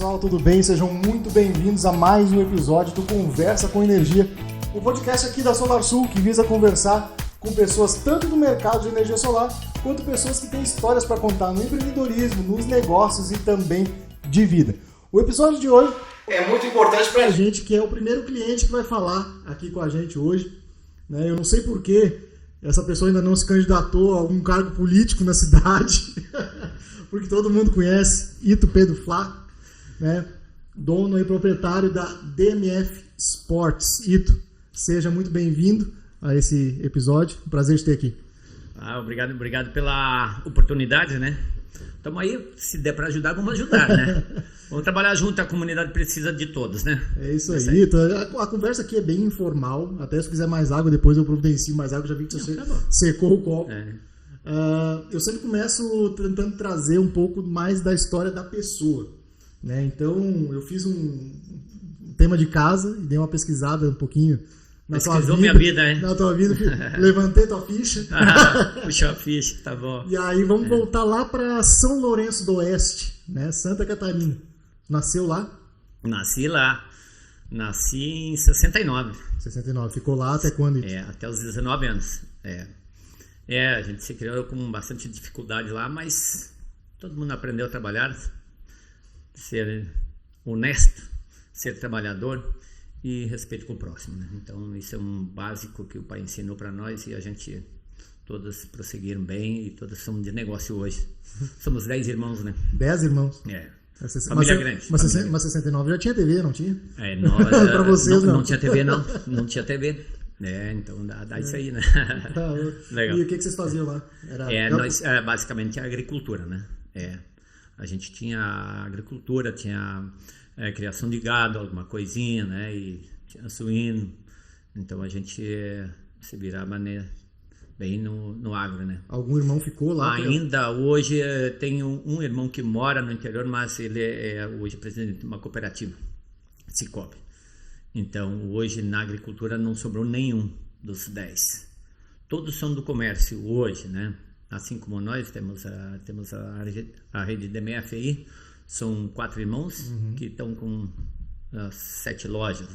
pessoal, tudo bem? Sejam muito bem-vindos a mais um episódio do Conversa com Energia, o podcast aqui da SolarSul que visa conversar com pessoas tanto do mercado de energia solar quanto pessoas que têm histórias para contar no empreendedorismo, nos negócios e também de vida. O episódio de hoje é muito importante para a gente, que é o primeiro cliente que vai falar aqui com a gente hoje. Eu não sei por que essa pessoa ainda não se candidatou a algum cargo político na cidade, porque todo mundo conhece Ito Pedro Flá, dono e proprietário da DMF Sports. Ito, seja muito bem-vindo a esse episódio, um prazer te ter aqui. Obrigado pela oportunidade, Estamos aí, se der para ajudar, vamos ajudar, Vamos trabalhar junto, a comunidade precisa de todos, É isso aí. Então, a conversa aqui é bem informal, até se quiser mais água, depois eu providencio mais água, já vi que você secou o copo. Eu sempre começo tentando trazer um pouco mais da história da pessoa, Então, eu fiz um tema de casa e dei uma pesquisada um pouquinho na tua vida. Minha vida, Na tua vida, levantei tua ficha. Puxou a ficha, tá bom. E aí vamos voltar lá para São Lourenço do Oeste, Santa Catarina. Nasceu lá? Nasci lá. Nasci em 69. 69. Ficou lá até quando? Até os 19 anos. A gente se criou com bastante dificuldade lá, mas todo mundo aprendeu a trabalhar, ser honesto, ser trabalhador e respeito com o próximo, Então isso é um básico que o pai ensinou para nós e a gente todos prosseguiram bem e todos somos de negócio hoje. Somos 10 irmãos, 10 irmãos? Família grande. Mas 69 já tinha TV, não tinha? Para vocês não tinha TV, não tinha TV. Então dá isso aí, Legal. E o que vocês faziam lá? Nós basicamente a agricultura, A gente tinha agricultura, tinha criação de gado, alguma coisinha, E tinha suíno. Então a gente se virava bem no agro, Algum irmão ficou lá? Ainda hoje tenho um irmão que mora no interior, mas ele é hoje presidente de uma cooperativa, Cicobi. Então hoje na agricultura não sobrou nenhum dos 10. Todos são do comércio hoje, Assim como nós temos a rede DMF aí, são 4 irmãos que estão com 7 lojas,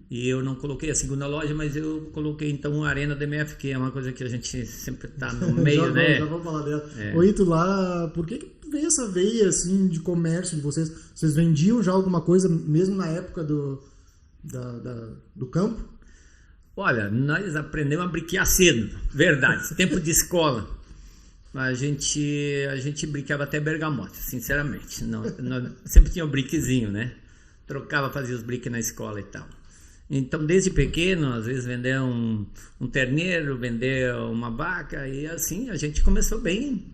E eu não coloquei a segunda loja, mas eu coloquei então a Arena DMF, que é uma coisa que a gente sempre está no meio, já vamos falar dela. Ô Ito, lá, por que veio essa veia assim de comércio de vocês? Vocês vendiam já alguma coisa mesmo na época do campo? Olha, nós aprendemos a briquear cedo, verdade, tempo de escola. A gente brincava até bergamota, sinceramente. Não, sempre tinha um briquezinho, Trocava, fazia os briques na escola e tal. Então, desde pequeno, às vezes vender um terneiro, vender uma vaca, e assim, a gente começou bem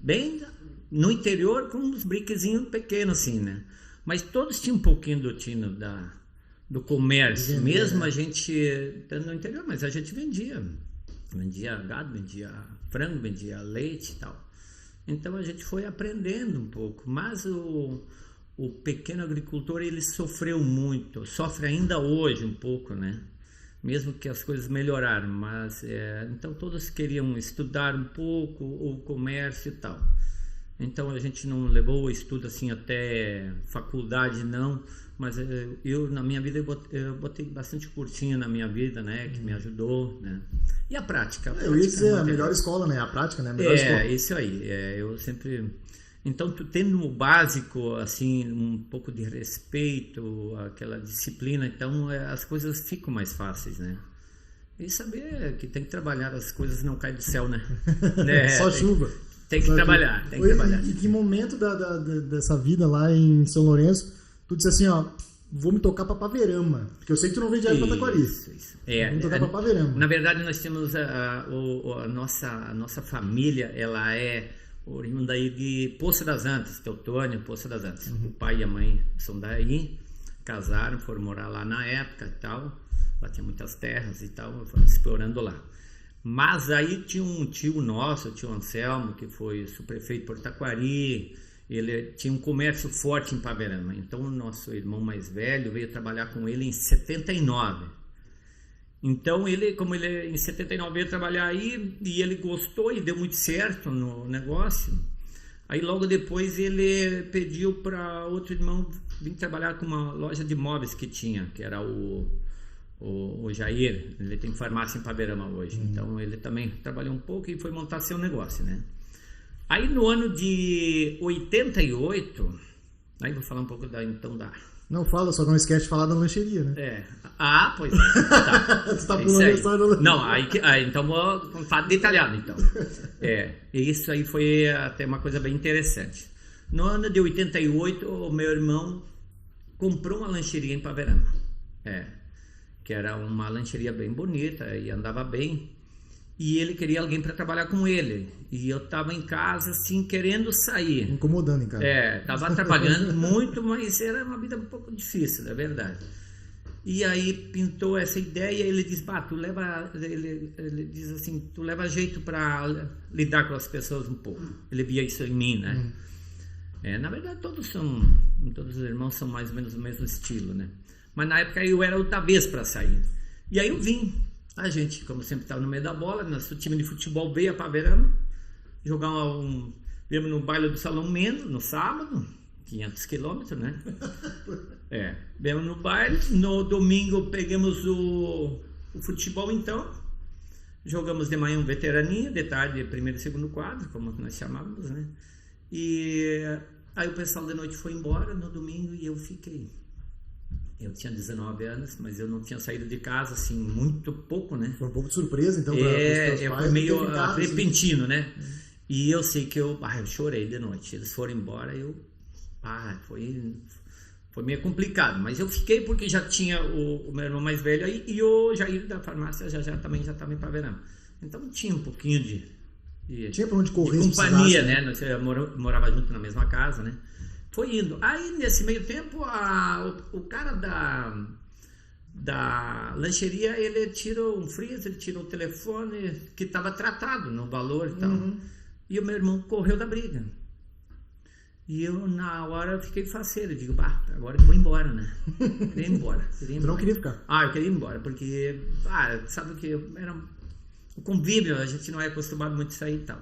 no interior com uns briquezinhos pequenos, assim, Mas todos tinham um pouquinho do tino do comércio, vender, mesmo a gente estando no interior, mas a gente vendia gado, vendia frango, vendia leite e tal. Então a gente foi aprendendo um pouco, mas o pequeno agricultor ele sofreu muito, sofre ainda hoje um pouco, Mesmo que as coisas melhoraram, mas então todos queriam estudar um pouco o comércio e tal. Então a gente não levou o estudo assim até faculdade não, mas eu na minha vida eu botei bastante cursinho na minha vida, que me ajudou, E a prática? Eu ia dizer a melhor escola, a prática, a melhor escola. Isso aí. Eu sempre. Então, tu tendo o básico, assim, um pouco de respeito, aquela disciplina, então as coisas ficam mais fáceis, E saber que tem que trabalhar, as coisas não caem do céu, Só chuva. Tem que trabalhar, E que momento dessa vida lá em São Lourenço, tu disse assim, vou me tocar para Paverama, porque eu sei que tu não vem direto para Taquari. Isso. Vou me tocar para Paverama. Na verdade, nós temos a nossa família, ela é oriunda aí de Poço das Antas, Teutônio, Poço das Antas. O pai e a mãe são daí, casaram, foram morar lá na época e tal, lá tinha muitas terras e tal, foram explorando lá. Mas aí tinha um tio nosso, o tio Anselmo, que foi subprefeito por Taquari, ele tinha um comércio forte em Paverama, então o nosso irmão mais velho veio trabalhar com ele em 79. Então como ele em 79 veio trabalhar aí e ele gostou e deu muito certo no negócio, Aí logo depois ele pediu para outro irmão vir trabalhar com uma loja de móveis que tinha, que era o Jair. Ele tem farmácia em Paverama hoje. Então ele também trabalhou um pouco e foi montar seu negócio, né? Aí no ano de 88, aí vou falar um pouco da... Não fala, só não esquece de falar da lancheria, né? Pois é. Tá. Você tá pulando a história da lancheria. Não, então vou falar detalhado, então. Isso aí foi até uma coisa bem interessante. No ano de 88, o meu irmão comprou uma lancheria em Paverama. Que era uma lancheria bem bonita e andava bem. E ele queria alguém para trabalhar com ele. E eu estava em casa, assim, querendo sair. Incomodando em casa. Estava trabalhando muito, mas era uma vida um pouco difícil, é verdade. E aí pintou essa ideia, ele diz, ele diz assim, tu leva jeito para lidar com as pessoas um pouco. Ele via isso em mim, né? Na verdade, todos os irmãos são mais ou menos do mesmo estilo, né? Mas na época eu era outra vez para sair. E aí eu vim. A gente, como sempre, estava no meio da bola, nosso time de futebol veio a Paverama, jogar viemos no baile do Salão Mendo, no sábado, 500 quilômetros, né? Viemos no baile, no domingo pegamos o futebol, então, jogamos de manhã um veteraninho, de tarde primeiro e segundo quadro, como nós chamávamos, né? E aí o pessoal de noite foi embora no domingo e eu fiquei. Eu tinha 19 anos, mas eu não tinha saído de casa, assim, muito pouco, né? Foi um pouco de surpresa, então, para os teus pais. Foi meio repentino, assim, né? E eu sei que eu chorei de noite. Eles foram embora e foi meio complicado. Mas eu fiquei porque já tinha o meu irmão mais velho aí e o Jair da farmácia também já estava em Paverama. Então tinha um pouquinho de tinha para onde correr, de companhia, né? Nós morava junto na mesma casa, né? Foi indo. Aí, nesse meio tempo, o cara da lancheria, ele tirou um freezer, ele tirou o telefone, que estava tratado no valor e tal. E o meu irmão correu da briga. E eu, na hora, fiquei faceiro. Eu digo, agora eu vou embora, né? Queria ir embora. Você não queria ficar? Eu queria ir embora, porque, sabe que era o convívio, a gente não é acostumado muito a sair e tal.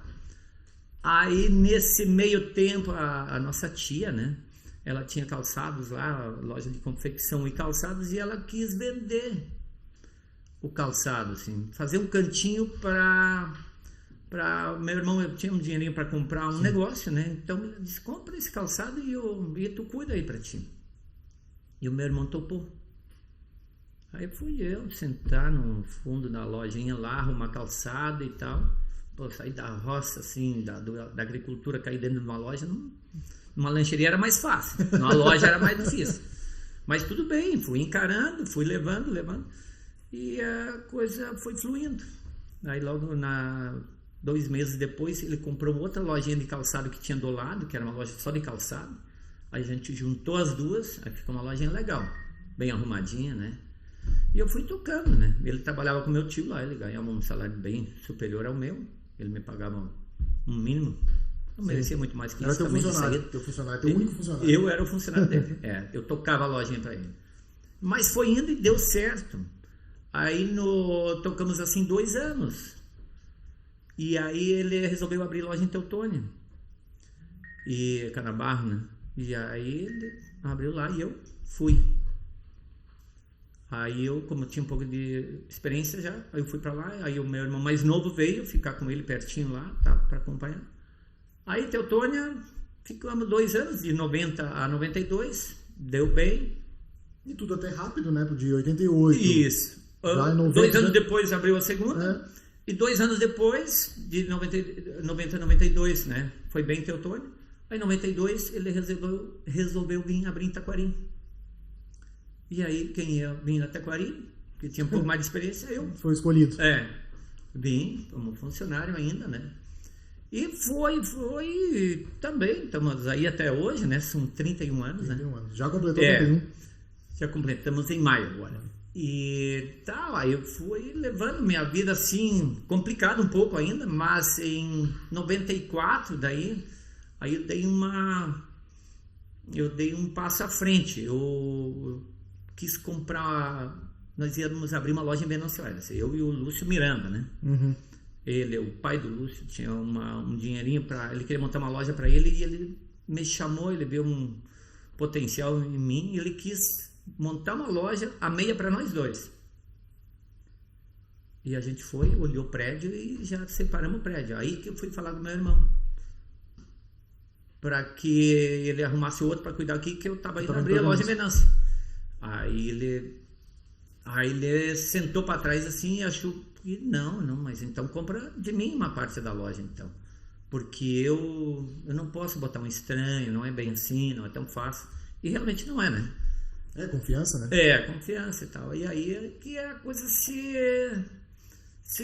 Aí, nesse meio tempo, a nossa tia, né? Ela tinha calçados lá, loja de confecção e calçados, e ela quis vender o calçado, assim, fazer um cantinho para meu irmão. Eu tinha um dinheirinho para comprar um negócio, né? Então, ela disse, compra esse calçado e tu cuida aí para ti. E o meu irmão topou. Aí fui eu sentar no fundo da lojinha lá, arrumar calçado e tal. Sair da roça, assim, da agricultura, cair dentro de uma loja, numa lancheria era mais fácil, numa loja era mais difícil. Mas tudo bem, fui encarando, fui levando, e a coisa foi fluindo. Aí logo 2 meses depois, ele comprou outra lojinha de calçado que tinha do lado, que era uma loja só de calçado. Aí a gente juntou as duas, aí ficou uma lojinha legal, bem arrumadinha, né? E eu fui tocando, né? Ele trabalhava com meu tio lá, ele ganhava um salário bem superior ao meu. Ele me pagava um mínimo. Não merecia muito mais que isso. Era teu funcionário, teu único funcionário. Eu era o funcionário dele. Eu tocava a lojinha para ele. Mas foi indo e deu certo. Aí tocamos assim 2 anos. E aí ele resolveu abrir loja em Teutônia. E Canabarro, né? E aí ele abriu lá e eu fui. Aí eu, como eu tinha um pouco de experiência já, aí eu fui pra lá, aí o meu irmão mais novo veio ficar com ele pertinho lá, tá, pra acompanhar. Aí Teutônia, ficamos 2 anos, de 90 a 92, deu bem. E tudo até rápido, né, de 88. Isso. 2 anos depois abriu a segunda, e 2 anos depois, de 90 a 92, né, foi bem Teutônia. Aí em 92 ele resolveu vir abrir em Taquari. E aí, quem ia vir até Taquari, que tinha um pouco mais de experiência, eu. Foi escolhido. Vim como funcionário ainda, né? E foi também, estamos aí até hoje, né? São 31 anos, 31 né? Anos. Já completou 31. Já completamos em maio agora. E tal, aí eu fui levando minha vida assim, complicada um pouco ainda, mas em 94, aí eu dei um passo à frente. Eu quis comprar, nós íamos abrir uma loja em Venâncio Aires, eu e o Lúcio Miranda, né? Ele, o pai do Lúcio, tinha um dinheirinho para... Ele queria montar uma loja para ele e ele me chamou, ele viu um potencial em mim e ele quis montar uma loja a meia para nós dois. E a gente foi, olhou o prédio e já separamos o prédio. Aí que eu fui falar com meu irmão, para que ele arrumasse outro para cuidar aqui, que eu estava indo abrir a loja em Venâncio. Aí ele sentou para trás assim e achou que não, mas então compra de mim uma parte da loja então. Porque eu não posso botar um estranho, não é bem assim, não é tão fácil. E realmente não é, né? É confiança, né? É, confiança e tal. E aí é que a coisa se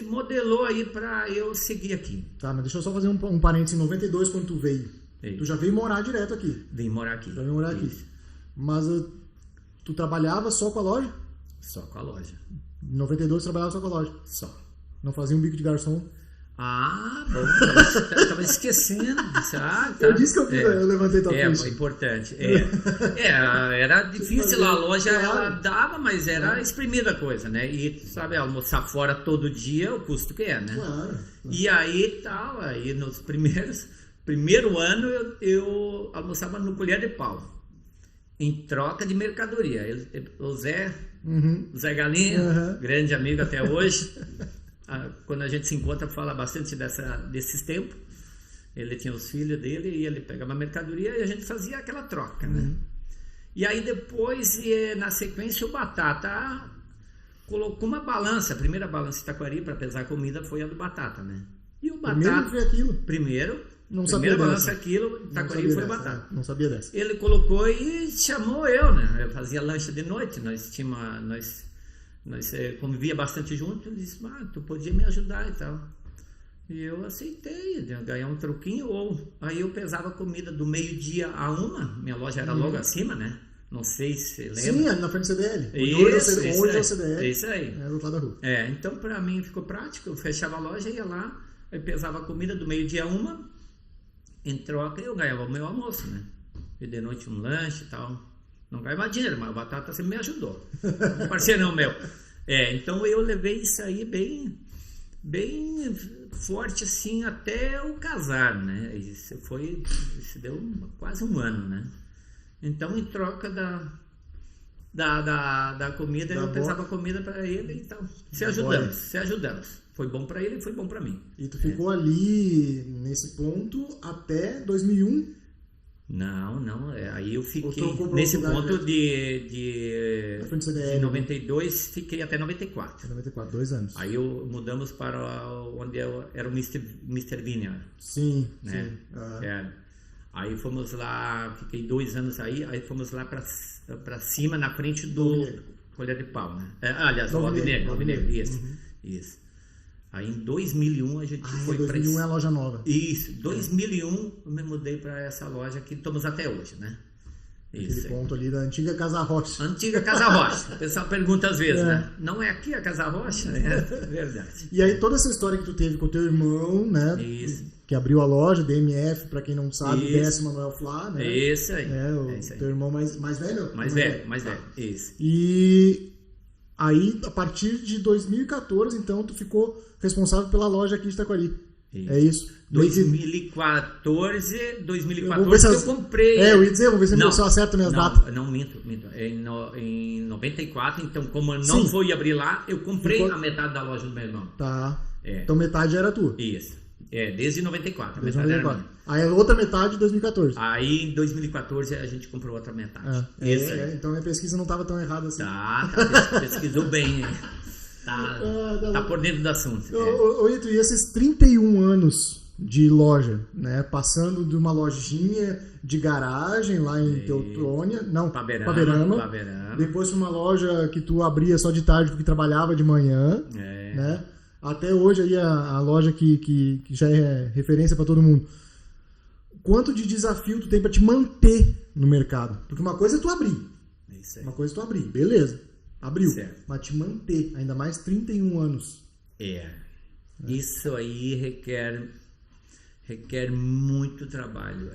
modelou aí para eu seguir aqui. Tá, mas deixa eu só fazer um parênteses. Em 92, quando tu veio, tu já veio morar direto aqui. Vim morar aqui. Já veio morar aqui. Mas tu trabalhava só com a loja? Só com a loja. Em 92 tu trabalhava só com a loja? Só. Não fazia um bico de garçom? Ah, bom, eu tava esquecendo. Tá. Eu disse que eu levantei tua ficha. É importante. Era difícil, a loja ela dava, mas era exprimida a coisa, né? E, sabe, almoçar fora todo dia, o custo que é, né? Claro. E aí tal, aí nos primeiro ano eu almoçava no colher de pau, em troca de mercadoria. O Zé Galinha, grande amigo até hoje. Quando a gente se encontra, fala bastante desses tempos. Ele tinha os filhos dele e ele pegava a mercadoria e a gente fazia aquela troca, né? E aí depois, na sequência, o Batata colocou uma balança. A primeira balança de Taquari para pesar a comida foi a do Batata, né? E o Batata... Primeiro foi aquilo? Primeira balança aquilo, Taquari foi o Batata. Não sabia dessa. Ele colocou e chamou eu, né? Eu fazia lanche de noite, nós convivia bastante junto. Ele disse, tu podia me ajudar e tal. E eu aceitei, ganhar um troquinho. Aí eu pesava comida do meio-dia a 1. Minha loja era logo acima, né? Não sei se lembra. Sim, ali na frente do CDL. Hoje é o CDL. Isso aí. É do outro lado da rua. Então pra mim ficou prático. Eu fechava a loja, ia lá, eu pesava a comida do meio-dia a 1. Em troca eu ganhava o meu almoço, né? E de noite um lanche e tal. Não ganhava dinheiro, mas o Batata sempre me ajudou. Um parceirão meu. Então eu levei isso aí bem forte assim até o casar, né? Isso deu quase um ano, né? Então em troca da comida, eu pesava a comida para ele e tal. Se ajudamos. Foi bom para ele e foi bom para mim. E tu ficou ali nesse ponto até 2001? Não. Aí eu fiquei nesse ponto de 92, fiquei até 94. 94, 2 anos. Aí mudamos para onde era o Mr. Vineyard. Sim, né? Sim. Aí fomos lá, fiquei 2 anos aí fomos lá para cima, na frente do Colher de Pau, né? Aliás, o Alvinegro, isso. Aí em 2001 a gente foi para... 2001 é a loja nova. Isso, 2001 eu me mudei para essa loja que estamos até hoje, né? Aquele ponto ali da antiga Casa Rocha. Antiga Casa Rocha. O pessoal pergunta às vezes, né? Não é aqui a Casa Rocha? É verdade. E aí toda essa história que tu teve com o teu irmão, né? Isso. Que abriu a loja, DMF, para quem não sabe, Décio Manuel Flá, né? Isso aí. Teu irmão mais velho? Mais velho, isso. E aí, a partir de 2014, então, tu ficou responsável pela loja aqui de Taquari. Isso. É isso. 2014 eu comprei. Eu ia dizer, vamos ver se eu acerto minhas datas. Não, minto. Em 94, então, como eu não fui abrir lá, eu comprei a metade da loja do meu irmão. Tá. Então metade era tua. Isso. Desde 94. Desde 94. Aí a outra metade de 2014. Aí em 2014 a gente comprou outra metade. Então a minha pesquisa não estava tão errada assim. Pesquisou bem, hein? Tá por dentro do assunto. Ito, e esses 31 anos de loja, né? Passando de uma lojinha de garagem lá em Teutônia, Paverama. Depois uma loja que tu abria só de tarde porque trabalhava de manhã, né? Até hoje aí a loja que já é referência para todo mundo. Quanto de desafio tu tem para te manter no mercado? Porque uma coisa é tu abrir. Uma coisa é tu abrir, beleza. Abriu. Certo. Mas te manter, ainda mais 31 anos. Isso aí requer muito trabalho.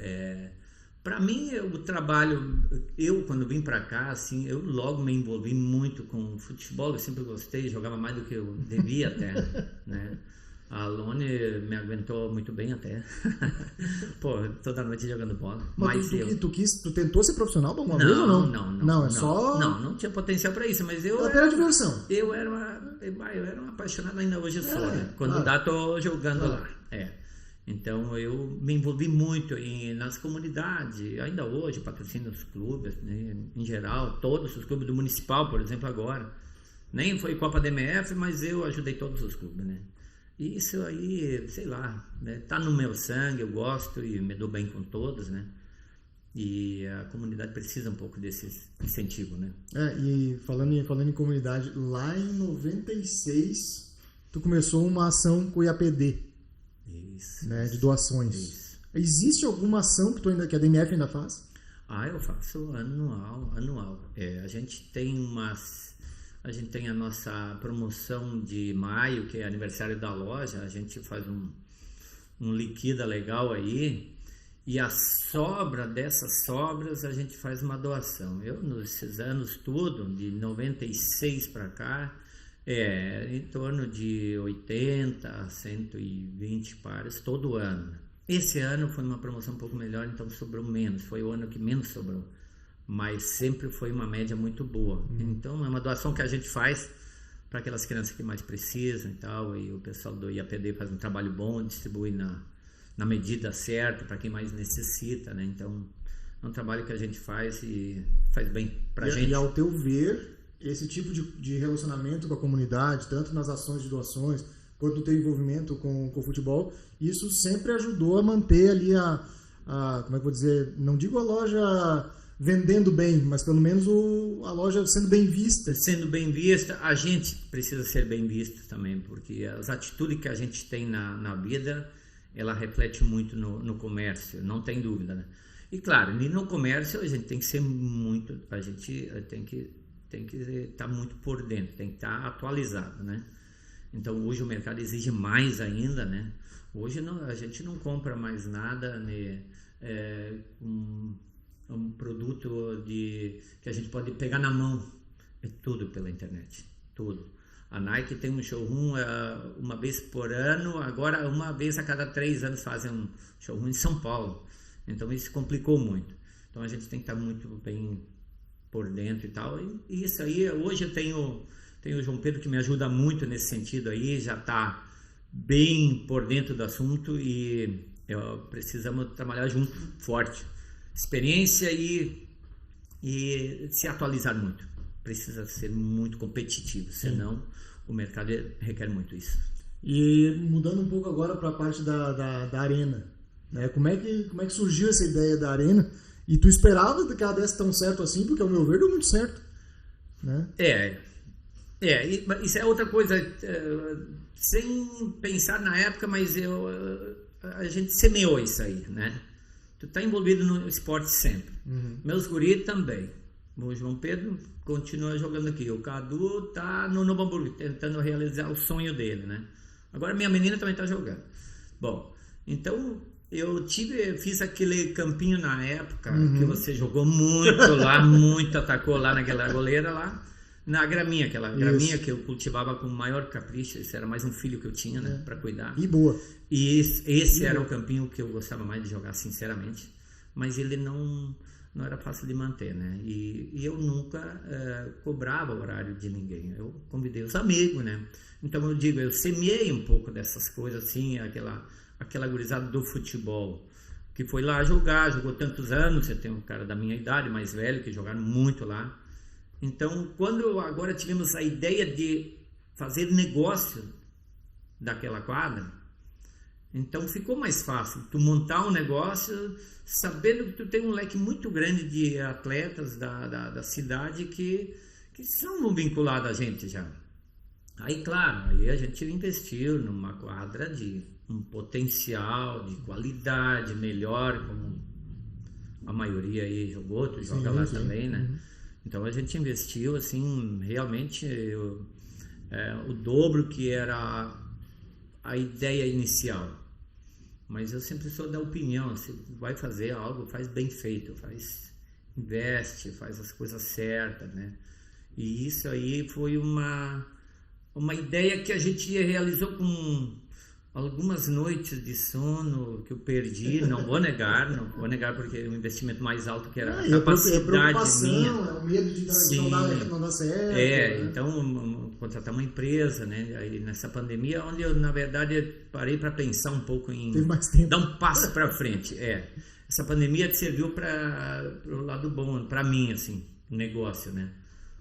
Para mim, o trabalho, eu quando vim para cá, assim, eu logo me envolvi muito com futebol, eu sempre gostei, jogava mais do que eu devia até, né? A Alone me aguentou muito bem até. Pô, toda noite jogando bola. Mas tu tentou ser profissional alguma vez ou não? Não, só... Não tinha potencial para isso, mas eu... Era diversão. Eu era um apaixonado, ainda hoje sou, né? Quando claro. dá, tô jogando lá. Então eu me envolvi muito nas comunidades, ainda hoje patrocino os clubes, né? Em geral, todos os clubes do Municipal, por exemplo, agora. Nem foi Copa da MF, mas eu ajudei todos os clubes, né? E isso aí, sei lá, né? Tá no meu sangue, eu gosto e me dou bem com todos, né? E a comunidade precisa um pouco desse incentivo, né? E falando em comunidade, lá em 96, tu começou uma ação com o IAPD. Isso. Né, de doações. Isso. Existe alguma ação que a DMF ainda faz? Eu faço anual. A gente tem a nossa promoção de maio, que é aniversário da loja. A gente faz um liquida legal aí, e a sobra dessas sobras a gente faz uma doação. Eu, nesses anos tudo, de 96 para cá, em torno de 80 a 120 pares todo ano. Esse ano foi uma promoção um pouco melhor, então sobrou menos. Foi o ano que menos sobrou. Mas sempre foi uma média muito boa. Então é uma doação que a gente faz para aquelas crianças que mais precisam e tal. E o pessoal do IAPD faz um trabalho bom, distribui na medida certa para quem mais necessita, né? Então é um trabalho que a gente faz e faz bem para a gente. E ao teu ver, esse tipo de relacionamento com a comunidade, tanto nas ações de doações, quanto no teu envolvimento com o futebol, isso sempre ajudou a manter ali como é que eu vou dizer, não digo a loja vendendo bem, mas pelo menos a loja sendo bem vista. Sendo bem vista, a gente precisa ser bem visto também, porque as atitudes que a gente tem na vida, ela reflete muito no comércio, não tem dúvida, né? E claro, no comércio a gente tem que ser muito, a gente tem que estar muito por dentro, tem que estar atualizado, né? Então hoje o mercado exige mais ainda, né? Hoje a gente não compra mais nada, né? Um produto que a gente pode pegar na mão, é tudo pela internet, tudo. A Nike tem um showroom uma vez por ano, agora uma vez a cada 3 anos fazem um showroom em São Paulo, então isso complicou muito. Então a gente tem que estar muito bem por dentro e tal, e isso aí, hoje eu tenho o João Pedro que me ajuda muito nesse sentido aí, já está bem por dentro do assunto e precisamos trabalhar junto, forte. Experiência e se atualizar muito. Precisa ser muito competitivo, senão o mercado requer muito isso. E mudando um pouco agora para a parte da arena, né? Como é que surgiu essa ideia da arena? E tu esperava que ela desse tão certo assim? Porque ao meu ver deu muito certo, né? Isso é outra coisa, sem pensar na época, mas a gente semeou isso aí, né? Tu tá envolvido no esporte sempre. Meus guris também. O João Pedro continua jogando aqui. O Cadu tá no Novo Hamburgo, tentando realizar o sonho dele, né? Agora minha menina também tá jogando. Bom, então fiz aquele campinho na época que você jogou muito lá, muito atacou lá naquela goleira lá. Na graminha, aquela graminha que eu cultivava com o maior capricho. Esse era mais um filho que eu tinha, né, para cuidar. E boa. E esse era o campinho que eu gostava mais de jogar, sinceramente. Mas ele não era fácil de manter, né? E eu nunca cobrava o horário de ninguém. Eu convidei os amigos, né? Então eu digo, eu semeei um pouco dessas coisas, assim, aquela gurizada do futebol que foi lá jogar, jogou tantos anos. Você tem um cara da minha idade, mais velho, que jogaram muito lá. Então, quando agora tivemos a ideia de fazer negócio daquela quadra, então ficou mais fácil tu montar um negócio sabendo que tu tem um leque muito grande de atletas da cidade que são vinculados a gente já. Aí, claro, aí a gente investiu numa quadra de um potencial, de qualidade melhor, como a maioria aí jogou, tu joga lá também, né? Então a gente investiu assim realmente o dobro que era a ideia inicial. Mas eu sempre sou da opinião, se vai fazer algo, faz bem feito, investe, faz as coisas certas, né? E isso aí foi uma ideia que a gente realizou algumas noites de sono que eu perdi, não vou negar porque é um investimento mais alto que era a capacidade minha. É o medo de não dar certo. Então contratar uma empresa, né? Aí nessa pandemia, onde eu na verdade parei para pensar um pouco em dar um passo para frente. Essa pandemia serviu para o lado bom, para mim, assim, negócio, né?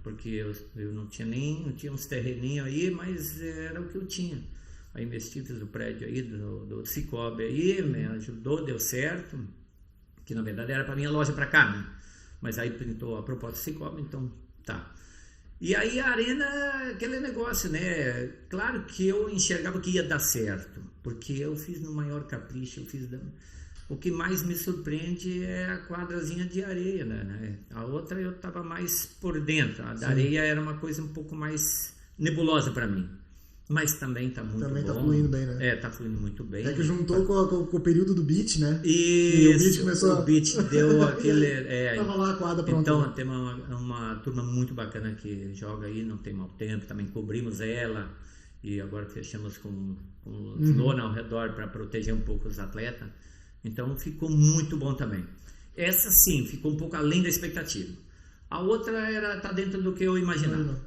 Porque eu não tinha uns terreninhos aí, mas era o que eu tinha. Aí investi, fiz o prédio aí do Cicobi aí, me ajudou, deu certo, que na verdade era para minha loja para cá, né? Mas aí pintou a proposta do Cicobi, então tá. E aí a Arena, aquele negócio, né? Claro que eu enxergava que ia dar certo, porque eu fiz no maior capricho, o que mais me surpreende é a quadrazinha de areia, né? A outra eu estava mais por dentro, a da areia era uma coisa um pouco mais nebulosa para mim. Mas também tá muito bom. Também tá fluindo bem, né? Tá fluindo muito bem. É que juntou com o período do beat, né? E o beat começou... O beat deu aquele... Tava lá a quadra pronta. Então, tem uma turma muito bacana que joga aí, não tem mau tempo, também cobrimos ela. E agora fechamos com lona ao redor para proteger um pouco os atletas. Então, ficou muito bom também. Essa, sim, ficou um pouco além da expectativa. A outra tá dentro do que eu imaginava.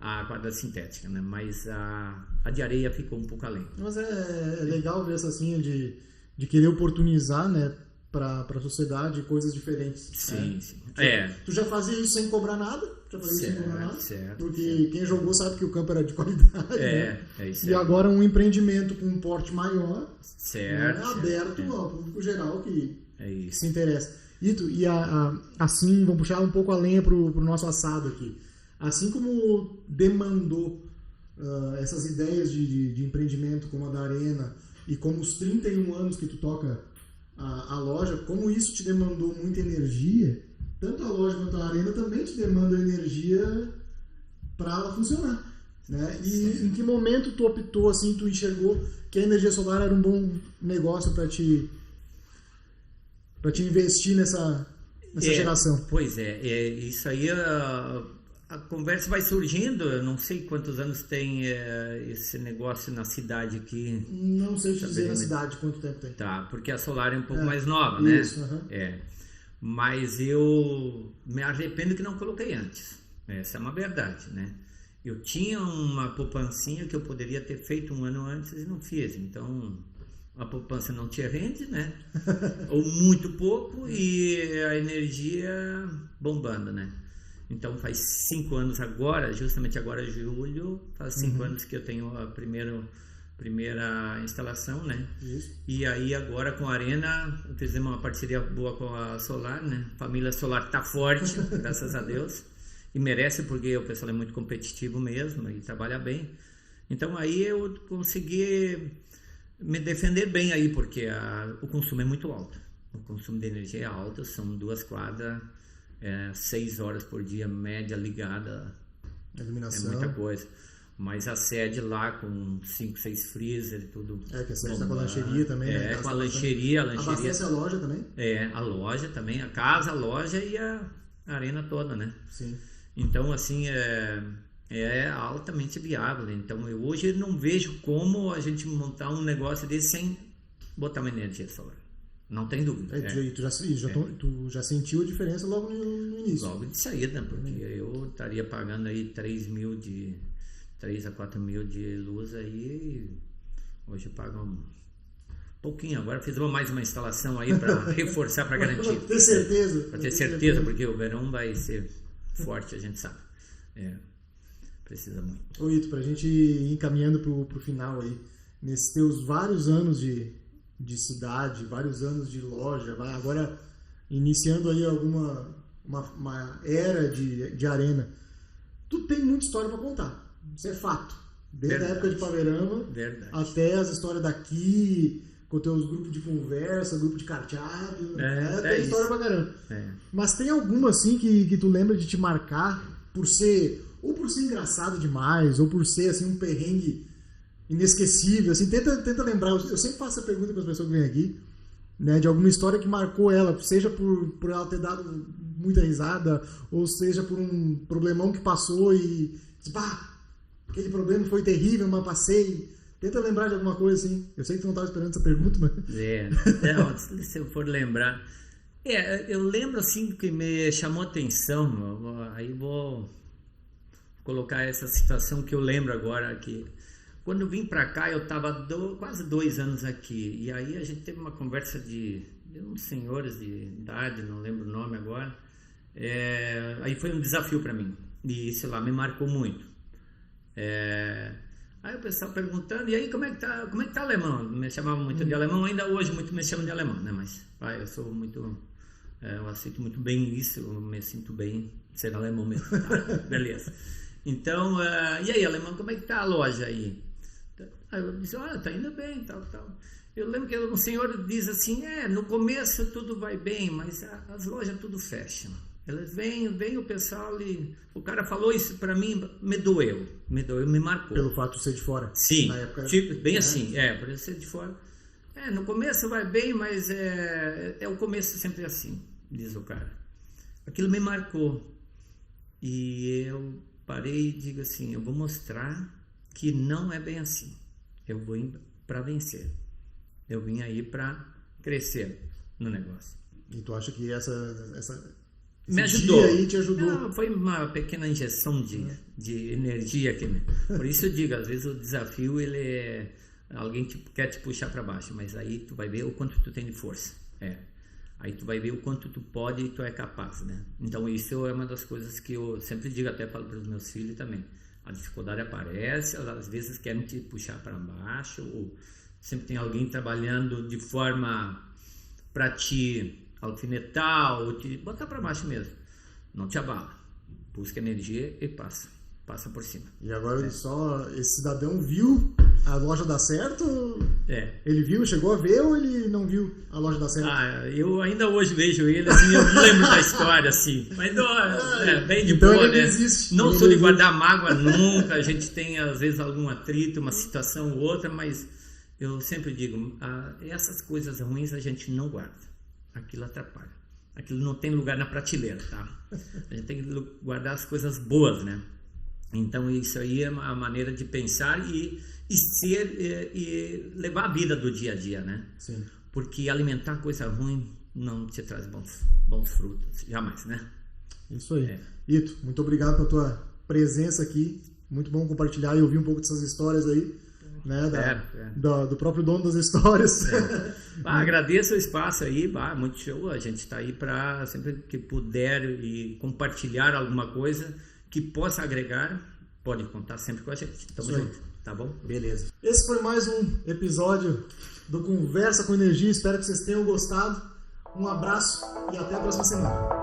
A quadra sintética, né? Mas a de areia ficou um pouco além. Mas é legal ver essa assim de querer oportunizar, né, para a sociedade coisas diferentes. Sim, sim. Tu já fazia isso sem cobrar nada? Certo. Porque quem jogou sabe que o campo era de qualidade. É isso. E agora um empreendimento com um porte maior, certo, aberto ao público geral que isso. Se interessa. E assim, vamos puxar um pouco a lenha pro nosso assado aqui. Assim como demandou essas ideias de empreendimento como a da Arena e como os 31 anos que tu toca a loja, como isso te demandou muita energia, tanto a loja quanto a Arena também te demandam energia para ela funcionar, né? E em que momento tu optou, assim, tu enxergou que a energia solar era um bom negócio para te investir nessa geração? Pois isso aí... A conversa vai surgindo, eu não sei quantos anos tem esse negócio na cidade aqui. Não sei te dizer na cidade quanto tempo tem. Tá, porque a Solar é um pouco mais nova, né? Isso, Mas eu me arrependo que não coloquei antes. Essa é uma verdade, né? Eu tinha uma poupancinha que eu poderia ter feito um ano antes e não fiz. Então, a poupança não te rende, né? Ou muito pouco e a energia bombando, né? Então faz 5 anos agora, justamente agora julho, faz 5 anos que eu tenho a primeira instalação, né? Isso. E aí agora com a Arena, fizemos uma parceria boa com a Solar, né? A família Solar tá forte, graças a Deus. E merece porque o pessoal é muito competitivo mesmo e trabalha bem. Então aí eu consegui me defender bem aí, porque o consumo é muito alto. O consumo de energia é alto, são 2 quadras... 6 horas por dia, média ligada, iluminação. É muita coisa. Mas a sede lá com 5, 6 freezer e tudo. Que a sede está com a lancheria também, né? Com a lancheria. Abastece a loja também? A loja também, a casa, a loja e a arena toda, né? Sim. Então, assim, é altamente viável. Então, eu hoje não vejo como a gente montar um negócio desse sem botar uma energia solar. Não tem dúvida. Tu já sentiu a diferença logo no início? Logo de saída, porque eu estaria pagando aí 3 a 4 mil de luz aí, hoje eu pago um pouquinho. Agora fizemos mais uma instalação aí para reforçar, para garantir. Para ter certeza. Para ter certeza, porque o verão vai ser forte, a gente sabe. Precisa muito. Ô Ito, para a gente ir encaminhando pro final aí, nesses teus vários anos de cidade, vários anos de loja, agora iniciando aí uma era de arena, tu tem muita história para contar, isso é fato, desde a época de Paverama até as histórias daqui, com teus grupos de conversa, grupo de carteado, tem história pra caramba. Mas tem alguma assim que tu lembra de te marcar por ser engraçado demais, ou por ser assim um perrengue inesquecível, assim, tenta lembrar. Eu sempre faço essa pergunta para as pessoas que vêm aqui, né, de alguma história que marcou ela, seja por ela ter dado muita risada, ou seja por um problemão que passou e aquele problema foi terrível, mas passei Tenta lembrar de alguma coisa assim. Eu sei que tu não estava esperando essa pergunta, mas... Se eu for lembrar... eu lembro assim que me chamou atenção, aí vou colocar essa situação que eu lembro agora, que quando eu vim para cá, eu estava quase 2 anos aqui, e aí a gente teve uma conversa de uns senhores de idade, não lembro o nome agora, aí foi um desafio para mim, e sei lá, me marcou muito. Aí o pessoal perguntando, e aí como é que tá alemão? Me chamavam muito de alemão, ainda hoje muito me chamam de alemão, né? Mas eu sou muito, eu aceito muito bem isso, eu me sinto bem ser alemão mesmo, tá? Beleza. Então, e aí alemão, como é que tá a loja aí? Aí eu disse, tá indo bem, tal. Eu lembro que um senhor diz assim, no começo tudo vai bem, mas as lojas tudo fecham. Elas vêm o pessoal e o cara falou isso pra mim, me doeu, me marcou. Pelo fato de ser de fora? Sim, na época, bem assim, por eu ser de fora. No começo vai bem, mas o começo sempre assim, diz o cara. Aquilo me marcou e eu parei e digo assim, eu vou mostrar que não é bem assim. Eu vou para vencer. Eu vim aí para crescer no negócio. E tu acha que essa me ajudou. Aí te ajudou? Não, foi uma pequena injeção de energia aqui. Por isso eu digo, às vezes o desafio ele alguém quer te puxar para baixo, mas aí tu vai ver o quanto tu tem de força. Aí tu vai ver o quanto tu pode e tu é capaz, né? Então isso é uma das coisas que eu sempre digo, até falo para os meus filhos também. A dificuldade aparece, às vezes querem te puxar para baixo, ou sempre tem alguém trabalhando de forma para te alfinetar ou te botar para baixo mesmo. Não te abala. Busca energia e passa por cima. E agora esse cidadão viu a loja dar certo? Ele viu, chegou a ver ou ele não viu a loja dar certo? Eu ainda hoje vejo ele, assim, eu não lembro da história, assim. Mas bem de então boa, ele né? Existe. Não sou de guardar mágoa nunca, a gente tem às vezes algum atrito, uma situação ou outra, mas eu sempre digo, essas coisas ruins a gente não guarda. Aquilo atrapalha. Aquilo não tem lugar na prateleira, tá? A gente tem que guardar as coisas boas, né? Então isso aí é uma maneira de pensar e ser e levar a vida do dia a dia, né? Sim. Porque alimentar coisa ruim não te traz bons frutos, jamais, né? Isso aí. Ito, muito obrigado pela tua presença aqui. Muito bom compartilhar e ouvir um pouco dessas histórias aí. Né, do próprio dono das histórias. Agradeço o espaço aí, muito show. A gente está aí para sempre que puder e compartilhar alguma coisa que possa agregar, pode contar sempre com a gente. Tamo junto, tá bom? Beleza. Esse foi mais um episódio do Conversa com Energia. Espero que vocês tenham gostado. Um abraço e até a próxima semana.